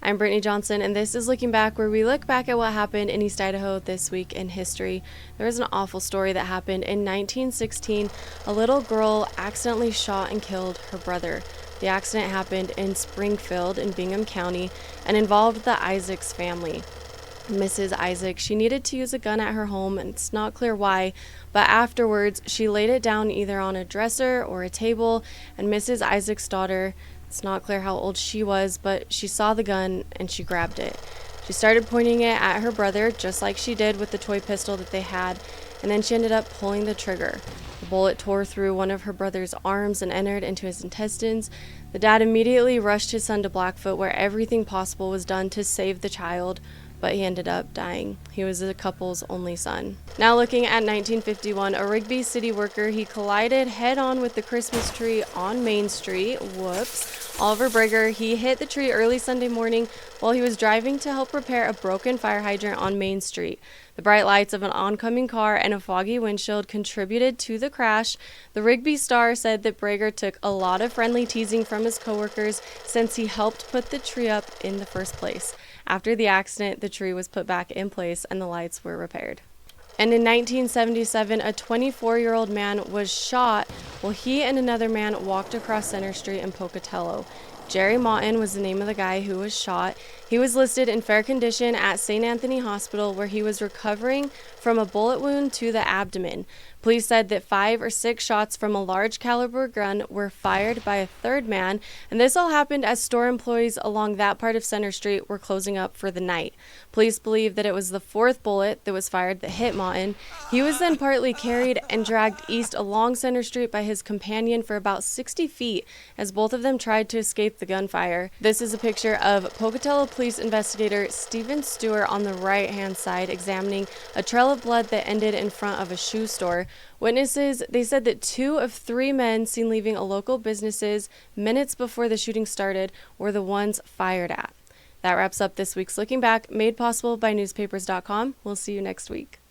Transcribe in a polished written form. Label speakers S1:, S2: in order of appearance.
S1: I'm Brittany Johnson, and this is Looking Back, where we look back at what happened in East Idaho this week in history. There was an awful story that happened in 1916. A little girl accidentally shot and killed her brother. The accident happened in Springfield in Bingham County and involved the Isaacs family. Mrs. Isaac, she needed to use a gun at her home, and it's not clear why, but afterwards she laid it down either on a dresser or a table, and Mrs. Isaac's daughter, it's not clear how old she was, but she saw the gun and she grabbed it. She started pointing it at her brother, just like she did with the toy pistol that they had, and then she ended up pulling the trigger. The bullet tore through one of her brother's arms and entered into his intestines. The dad immediately rushed his son to Blackfoot, where everything possible was done to save the child, but he ended up dying. He was the couple's only son. Now looking at 1951, a Rigby city worker, he collided head-on with the Christmas tree on Main Street. Whoops. Oliver Brager, he hit the tree early Sunday morning while he was driving to help repair a broken fire hydrant on Main Street. The bright lights of an oncoming car and a foggy windshield contributed to the crash. The Rigby Star said that Brager took a lot of friendly teasing from his coworkers since he helped put the tree up in the first place. After the accident, the tree was put back in place and the lights were repaired. And in 1977, a 24-year-old man was shot while he and another man walked across Center Street in Pocatello. Jerry Maughton was the name of the guy who was shot. He was listed in fair condition at St. Anthony Hospital, where he was recovering from a bullet wound to the abdomen. Police said that 5 or 6 shots from a large caliber gun were fired by a third man, and this all happened as store employees along that part of Center Street were closing up for the night. Police believe that it was the 4th bullet that was fired that hit Maughton. He was then partly carried and dragged east along Center Street by his companion for about 60 feet as both of them tried to escape the gunfire. This is a picture of Pocatello Police investigator Stephen Stewart on the right-hand side examining a trail of blood that ended in front of a shoe store. Witnesses, they said that 2 of 3 men seen leaving a local businesses minutes before the shooting started were the ones fired at. That wraps up this week's Looking Back, made possible by newspapers.com. We'll see you next week.